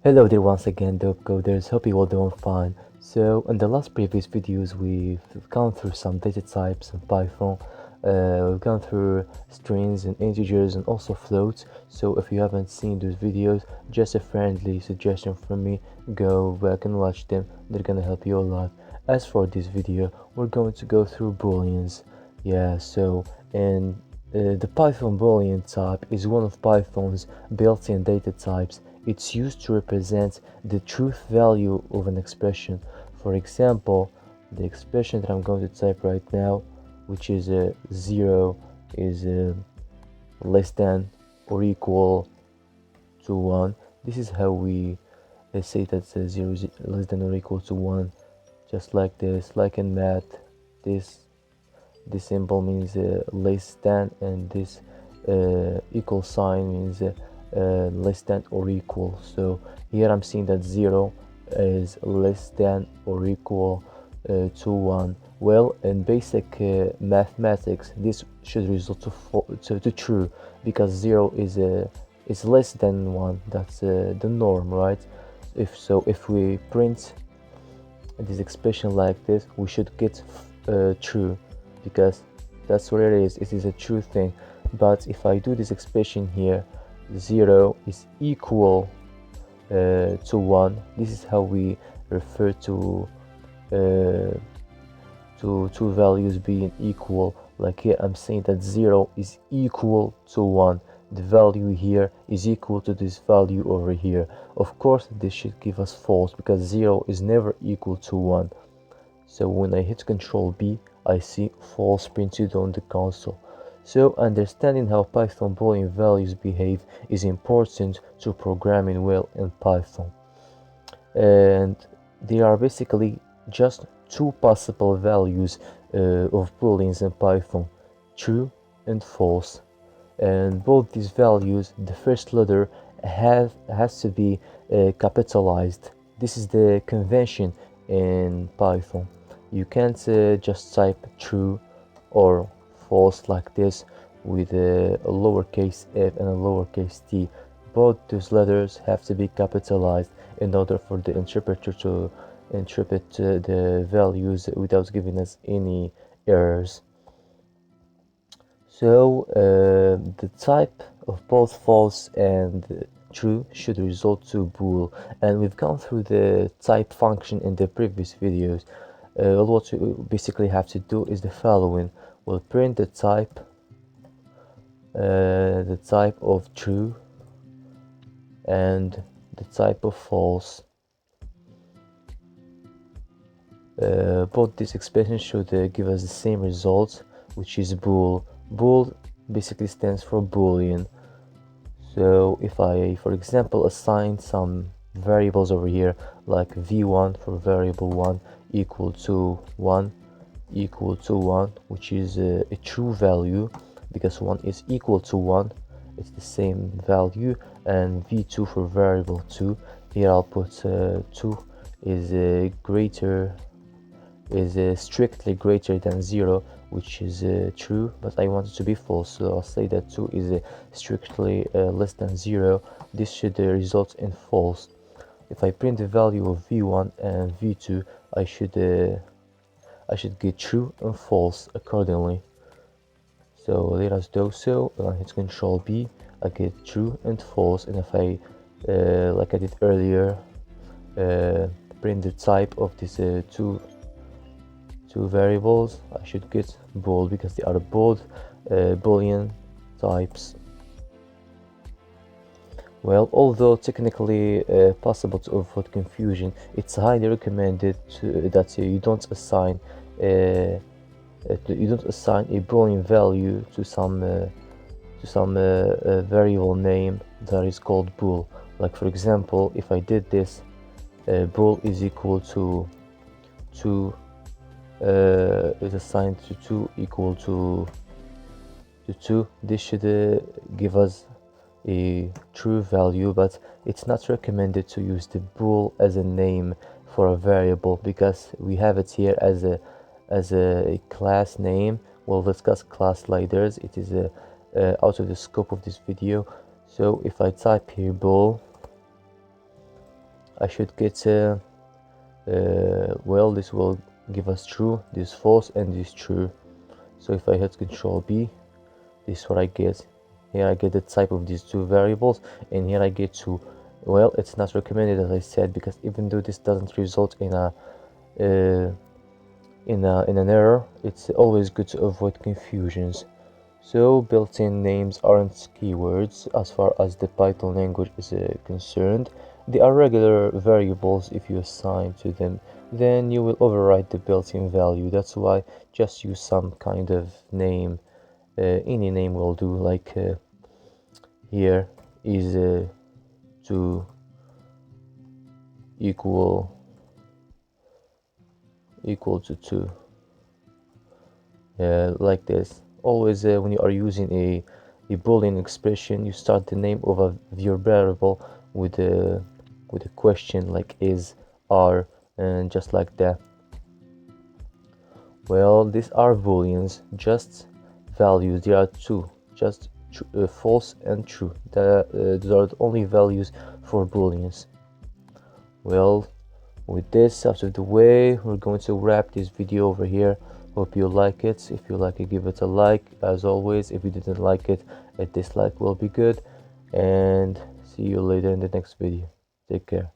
Hello there once again, dope coders. Hope you all doing fine. So in the last previous videos we've gone through some data types in Python. We've gone through strings and integers and also floats. So if you haven't seen those videos, just a friendly suggestion from me, go back and watch them. They're gonna help you a lot. As for this video, we're going to go through Booleans. The Python Boolean type is one of Python's built-in data types. It's used to represent the truth value of an expression. For example, the expression that I'm going to type right now, which is 0 is less than or equal to 1. This is how we say that 0 is less than or equal to 1, just like this. Like in math, this symbol means less than, and this equal sign means less than or equal. So here I'm seeing that 0 is less than or equal to 1. Well, in basic mathematics, this should result to true, because 0 is less than 1. That's the norm, right? If we print this expression like this, we should get true, because that's what it is. It is a true thing. But if I do this expression here, 0 is equal to 1. This is how we refer to two values being equal. Like here I'm saying that 0 is equal to 1. The value here is equal to this value over here. Of course this should give us false, because 0 is never equal to 1. So when I hit Ctrl B, I see false printed on the console. So understanding how Python Boolean values behave is important to programming well in Python. And there are basically just two possible values of Booleans in Python: true and false. And both these values, the first letter has to be capitalized. This is the convention in Python. You can't just type true or false like this with a lowercase f and a lowercase t. Both those letters have to be capitalized in order for the interpreter to interpret the values without giving us any errors. So the type of both false and true should result to bool, and we've gone through the type function in the previous videos. What we basically have to do is the following: we'll print the type of true and the type of false. Both these expressions should give us the same result, which is bool. Bool basically stands for Boolean. So if I, for example, assign some variables over here, like v1 for variable 1 equal to 1, which is a true value, because 1 is equal to 1, it's the same value. And v2 for variable 2, here I'll put 2 is strictly greater than 0, which is true, but I want it to be false, so I'll say that 2 is strictly less than 0. This should result in false. If I print the value of v1 and v2, I should get true and false accordingly. So let us do so. I hit Ctrl B, I get true and false. And if I, like I did earlier, print the type of these two variables, I should get bool, because they are both Boolean types. Well, although technically possible to avoid confusion, it's highly recommended that you don't assign a Boolean value to some variable name that is called bool. Like for example, if I did this, bool is equal to 2 is assigned to 2 equal to 2. This should give us a true value, but it's not recommended to use the bool as a name for a variable, because we have it here as a class name. We'll discuss class later. It is out of the scope of this video. So if I type here bool, I should get well, this will give us true, this false, and this true. So if I hit Control B, this is what I get. Here I get the type of these two variables, and here I get to, well, it's not recommended, as I said, because even though this doesn't result in a in an error, it's always good to avoid confusions. So built-in names aren't keywords as far as the Python language is concerned. They are regular variables. If you assign to them, then you will override the built-in value. That's why just use some kind of name. Any name will do, like here is to equal to 2, like this. Always when you are using a Boolean expression, you start the name of your variable with a question like is, are, and just like that. Well, these are Booleans, just values. There are two, just false and true. Those are the only values for Booleans. Well, with this out of the way, we're going to wrap this video over here. Hope you like it. If you like it, give it a like. As always, if you didn't like it, a dislike will be good. And see you later in the next video. Take care.